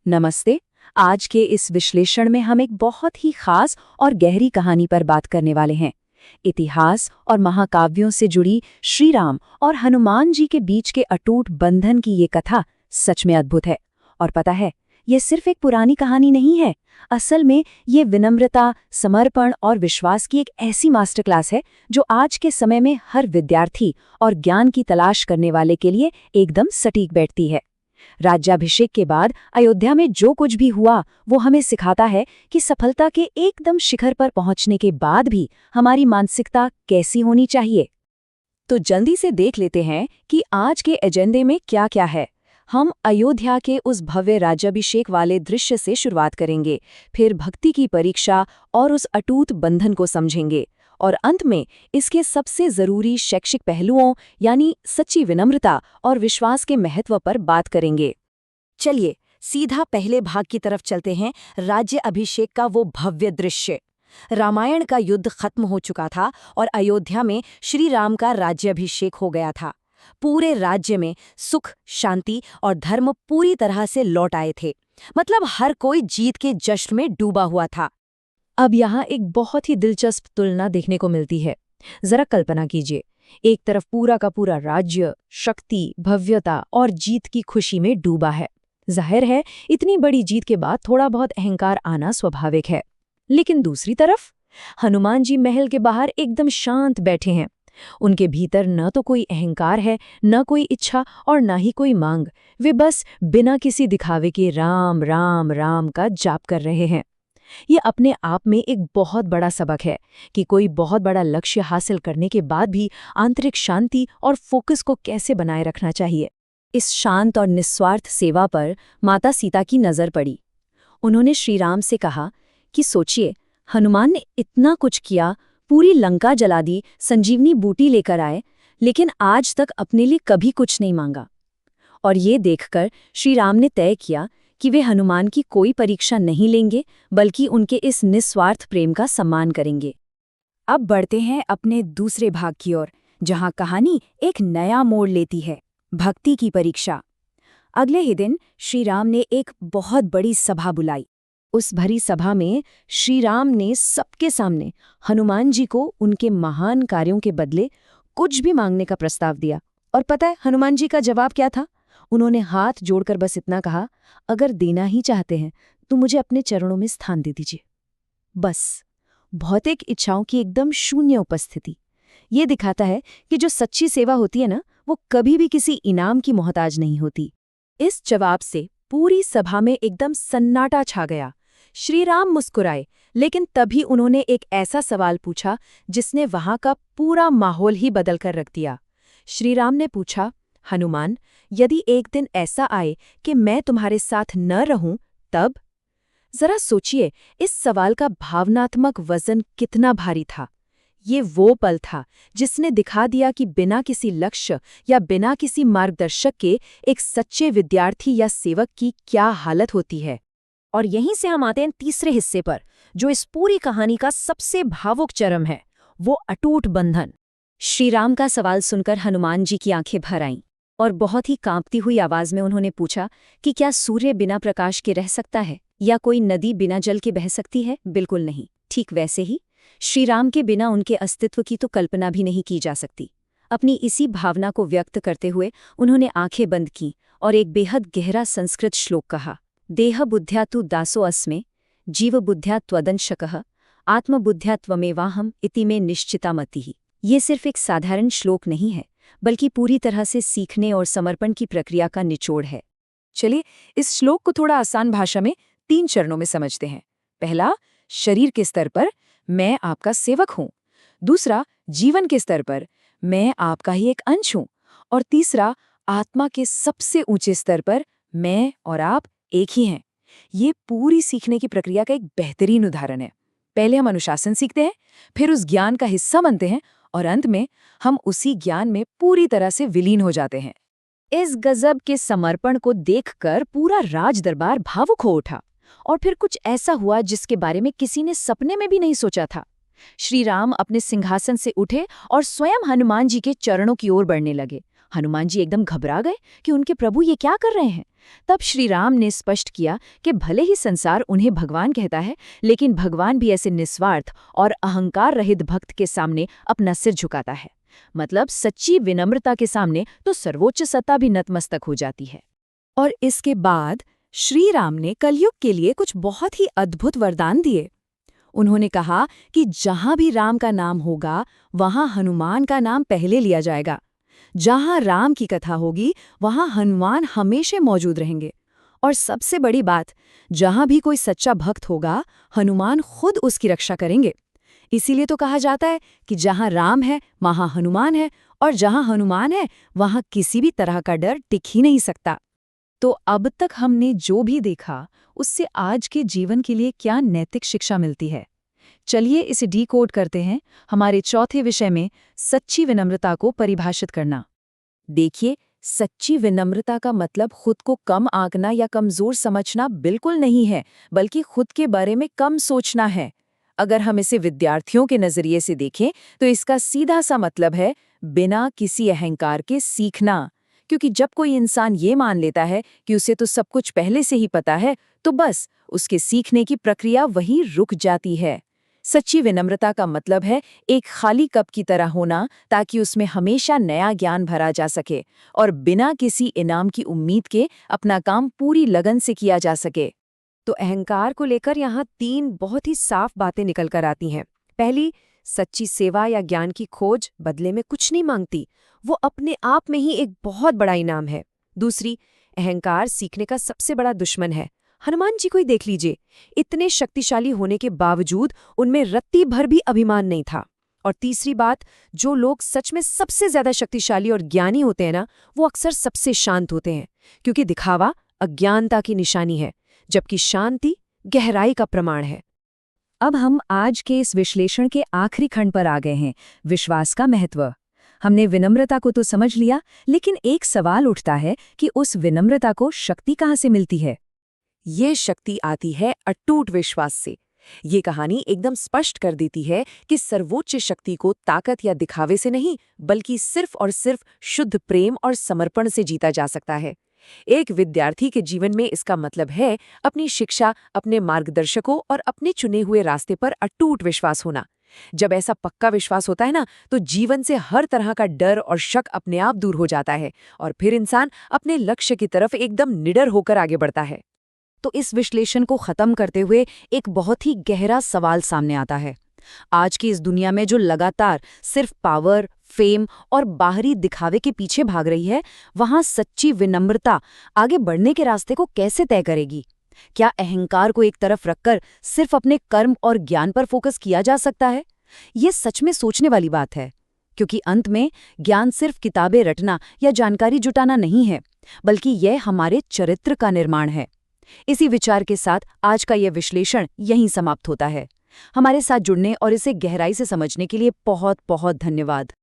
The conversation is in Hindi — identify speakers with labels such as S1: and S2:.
S1: नमस्ते। आज के इस विश्लेषण में हम एक बहुत ही खास और गहरी कहानी पर बात करने वाले हैं। इतिहास और महाकाव्यों से जुड़ी श्री राम और हनुमान जी के बीच के अटूट बंधन की ये कथा सच में अद्भुत है। और पता है, ये सिर्फ एक पुरानी कहानी नहीं है। असल में ये विनम्रता, समर्पण और विश्वास की एक ऐसी मास्टर क्लास है जो आज के समय में हर विद्यार्थी और ज्ञान की तलाश करने वाले के लिए एकदम सटीक बैठती है। राज्याभिषेक के बाद अयोध्या में जो कुछ भी हुआ वो हमें सिखाता है कि सफलता के एकदम शिखर पर पहुंचने के बाद भी हमारी मानसिकता कैसी होनी चाहिए। तो जल्दी से देख लेते हैं कि आज के एजेंडे में क्या क्या है। हम अयोध्या के उस भव्य राज्याभिषेक वाले दृश्य से शुरुआत करेंगे, फिर भक्ति की परीक्षा और उस अटूट बंधन को समझेंगे, और अंत में इसके सबसे जरूरी शैक्षिक पहलुओं यानी सच्ची विनम्रता और विश्वास के महत्व पर बात करेंगे।
S2: चलिए सीधा पहले भाग की तरफ चलते हैं। राज्य अभिषेक का वो भव्य दृश्य। रामायण का युद्ध खत्म हो चुका था और अयोध्या में श्री राम का राज्याभिषेक हो गया था। पूरे राज्य में सुख, शांति और धर्म पूरी तरह से लौट आए थे। मतलब हर कोई जीत के जश्न में डूबा हुआ था।
S1: अब यहाँ एक बहुत ही दिलचस्प तुलना देखने को मिलती है। जरा कल्पना कीजिए, एक तरफ पूरा का पूरा राज्य शक्ति, भव्यता और जीत की खुशी में डूबा है। जाहिर है, इतनी बड़ी जीत के बाद थोड़ा बहुत अहंकार आना स्वाभाविक है। लेकिन दूसरी तरफ हनुमान जी महल के बाहर एकदम शांत बैठे हैं। उनके भीतर न तो कोई अहंकार है, न कोई इच्छा और न ही कोई मांग। वे बस बिना किसी दिखावे के राम राम राम का जाप कर रहे हैं। ये अपने आप में एक बहुत बड़ा सबक है कि कोई बहुत बड़ा लक्ष्य हासिल करने के बाद भी आंतरिक शांति और फोकस को कैसे बनाए रखना चाहिए। इस शांत और निस्वार्थ सेवा पर माता सीता की नजर पड़ी। उन्होंने श्री राम से कहा कि सोचिए, हनुमान ने इतना कुछ किया, पूरी लंका जला दी, संजीवनी बूटी लेकर आए, लेकिन आज तक अपने लिए कभी कुछ नहीं मांगा। और ये देखकर श्री राम ने तय किया कि वे हनुमान की कोई परीक्षा नहीं लेंगे, बल्कि उनके इस निस्वार्थ प्रेम का सम्मान करेंगे।
S2: अब बढ़ते हैं अपने दूसरे भाग की ओर, जहां कहानी एक नया मोड़ लेती है, भक्ति की परीक्षा। अगले ही दिन श्री राम ने एक बहुत बड़ी सभा बुलाई। उस भरी सभा में श्री राम ने सबके सामने हनुमान जी को उनके महान कार्यों के बदले कुछ भी मांगने का प्रस्ताव दिया। और पता है हनुमान जी का जवाब क्या था? उन्होंने हाथ जोड़कर बस इतना कहा, अगर देना ही चाहते हैं तो मुझे अपने चरणों में स्थान दे दीजिए। बस भौतिक इच्छाओं की एकदम शून्य उपस्थिति। ये दिखाता है कि जो सच्ची सेवा होती है ना, वो कभी भी किसी इनाम की मोहताज नहीं होती। इस जवाब से पूरी सभा में एकदम सन्नाटा छा गया। श्री राम मुस्कुराए, लेकिन तभी उन्होंने एक ऐसा सवाल पूछा जिसने वहां का पूरा माहौल ही बदल कर रख दिया। श्री राम ने पूछा, हनुमान, यदि एक दिन ऐसा आए कि मैं तुम्हारे साथ न रहूं, तब? जरा सोचिए, इस सवाल का भावनात्मक वजन कितना भारी था। ये वो पल था जिसने दिखा दिया कि बिना किसी लक्ष्य या बिना किसी मार्गदर्शक के एक सच्चे विद्यार्थी या सेवक की क्या हालत होती है। और यहीं से हम आते हैं तीसरे हिस्से पर, जो इस पूरी कहानी का सबसे भावुक चरम है, वो अटूट बंधन। श्री राम का सवाल सुनकर हनुमान जी की आंखें भर आईं और बहुत ही कांपती हुई आवाज में उन्होंने पूछा कि क्या सूर्य बिना प्रकाश के रह सकता है, या कोई नदी बिना जल के बह सकती है? बिल्कुल नहीं। ठीक वैसे ही श्री राम के बिना उनके अस्तित्व की तो कल्पना भी नहीं की जा सकती। अपनी इसी भावना को व्यक्त करते हुए उन्होंने आंखें बंद कीं और एक बेहद गहरा संस्कृत श्लोक कहा, देह बुद्ध्या तु दासो अस्मे, जीव बुद्ध्या त्वदंशकः, आत्म बुद्ध्या त्वमेवाहम् इति मे निश्चिता मतिः। ये सिर्फ एक साधारण श्लोक नहीं है, बल्कि पूरी तरह से सीखने और समर्पण की प्रक्रिया का निचोड़ है। चलिए इस श्लोक को थोड़ा आसान भाषा में 3 चरणों में समझते हैं। पहला, शरीर के स्तर पर मैं आपका सेवक हूँ। दूसरा, जीवन के स्तर पर मैं आपका ही एक अंश हूँ। और तीसरा, आत्मा के सबसे ऊंचे स्तर पर मैं और आप एक ही हैं। ये पूरी सीखने की प्रक्रिया का एक बेहतरीन उदाहरण है। पहले हम अनुशासन सीखते हैं, फिर उस ज्ञान का हिस्सा बनते हैं, और अंत में हम उसी ज्ञान में पूरी तरह से विलीन हो जाते हैं। इस गजब के समर्पण को देखकर पूरा राज दरबार भावुक हो उठा, और फिर कुछ ऐसा हुआ जिसके बारे में किसी ने सपने में भी नहीं सोचा था। श्री राम अपने सिंहासन से उठे और स्वयं हनुमान जी के चरणों की ओर बढ़ने लगे। हनुमान जी एकदम घबरा गए कि उनके प्रभु ये क्या कर रहे हैं। तब श्री राम ने स्पष्ट किया कि भले ही संसार उन्हें भगवान कहता है, लेकिन भगवान भी ऐसे निस्वार्थ और अहंकार रहित भक्त के सामने अपना सिर झुकाता है। मतलब सच्ची विनम्रता के सामने तो सर्वोच्च सत्ता भी नतमस्तक हो जाती है। और इसके बाद श्री राम ने कलयुग के लिए कुछ बहुत ही अद्भुत वरदान दिए। उन्होंने कहा कि जहां भी राम का नाम होगा, वहां हनुमान का नाम पहले लिया जाएगा। जहां राम की कथा होगी, वहां हनुमान हमेशा मौजूद रहेंगे। और सबसे बड़ी बात, जहां भी कोई सच्चा भक्त होगा, हनुमान खुद उसकी रक्षा करेंगे। इसीलिए तो कहा जाता है कि जहां राम है, वहां हनुमान है, और जहां हनुमान है, वहां किसी भी तरह का डर टिक ही नहीं सकता। तो अब तक हमने जो भी देखा, उससे आज के जीवन के लिए क्या नैतिक शिक्षा मिलती है? चलिए इसे डीकोड करते हैं हमारे चौथे विषय में, सच्ची विनम्रता को परिभाषित करना। देखिए, सच्ची विनम्रता का मतलब खुद को कम आंकना या कमजोर समझना बिल्कुल नहीं है, बल्कि खुद के बारे में कम सोचना है। अगर हम इसे विद्यार्थियों के नजरिए से देखें, तो इसका सीधा सा मतलब है बिना किसी अहंकार के सीखना। क्योंकि जब कोई इंसान ये मान लेता है कि उसे तो सब कुछ पहले से ही पता है, तो बस उसके सीखने की प्रक्रिया वहीं रुक जाती है। सच्ची विनम्रता का मतलब है एक खाली कप की तरह होना, ताकि उसमें हमेशा नया ज्ञान भरा जा सके और बिना किसी इनाम की उम्मीद के अपना काम पूरी लगन से किया जा सके।
S1: तो अहंकार को लेकर यहाँ 3 बहुत ही साफ बातें निकल कर आती हैं। पहली, सच्ची सेवा या ज्ञान की खोज बदले में कुछ नहीं मांगती, वो अपने आप में ही एक बहुत बड़ा इनाम है। दूसरी, अहंकार सीखने का सबसे बड़ा दुश्मन है। हनुमान जी को ही देख लीजिए, इतने शक्तिशाली होने के बावजूद उनमें रत्ती भर भी अभिमान नहीं था। और तीसरी बात, जो लोग सच में सबसे ज्यादा शक्तिशाली और ज्ञानी होते हैं ना, वो अक्सर सबसे शांत होते हैं, क्योंकि दिखावा अज्ञानता की निशानी है, जबकि शांति गहराई का प्रमाण है।
S2: अब हम आज के इस विश्लेषण के आखिरी खंड पर आ गए हैं, विश्वास का महत्व। हमने विनम्रता को तो समझ लिया, लेकिन एक सवाल उठता है कि उस विनम्रता को शक्ति कहाँ से मिलती है?
S1: ये शक्ति आती है अटूट विश्वास से। ये कहानी एकदम स्पष्ट कर देती है कि सर्वोच्च शक्ति को ताकत या दिखावे से नहीं, बल्कि सिर्फ और सिर्फ शुद्ध प्रेम और समर्पण से जीता जा सकता है। एक विद्यार्थी के जीवन में इसका मतलब है अपनी शिक्षा, अपने मार्गदर्शकों और अपने चुने हुए रास्ते पर अटूट विश्वास होना। जब ऐसा पक्का विश्वास होता है ना, तो जीवन से हर तरह का डर और शक अपने आप दूर हो जाता है और फिर इंसान अपने लक्ष्य की तरफ एकदम निडर होकर आगे बढ़ता है।
S2: तो इस विश्लेषण को खत्म करते हुए एक बहुत ही गहरा सवाल सामने आता है। आज की इस दुनिया में जो लगातार सिर्फ पावर, फेम और बाहरी दिखावे के पीछे भाग रही है, वहां सच्ची विनम्रता आगे बढ़ने के रास्ते को कैसे तय करेगी? क्या अहंकार को एक तरफ रखकर सिर्फ अपने कर्म और ज्ञान पर फोकस किया जा सकता है? ये सच में सोचने वाली बात है, क्योंकि अंत में ज्ञान सिर्फ किताबें रटना या जानकारी जुटाना नहीं है, बल्कि यह हमारे चरित्र का निर्माण है। इसी विचार के साथ आज का यह विश्लेषण यहीं समाप्त होता है। हमारे साथ जुड़ने और इसे गहराई से समझने के लिए बहुत बहुत धन्यवाद।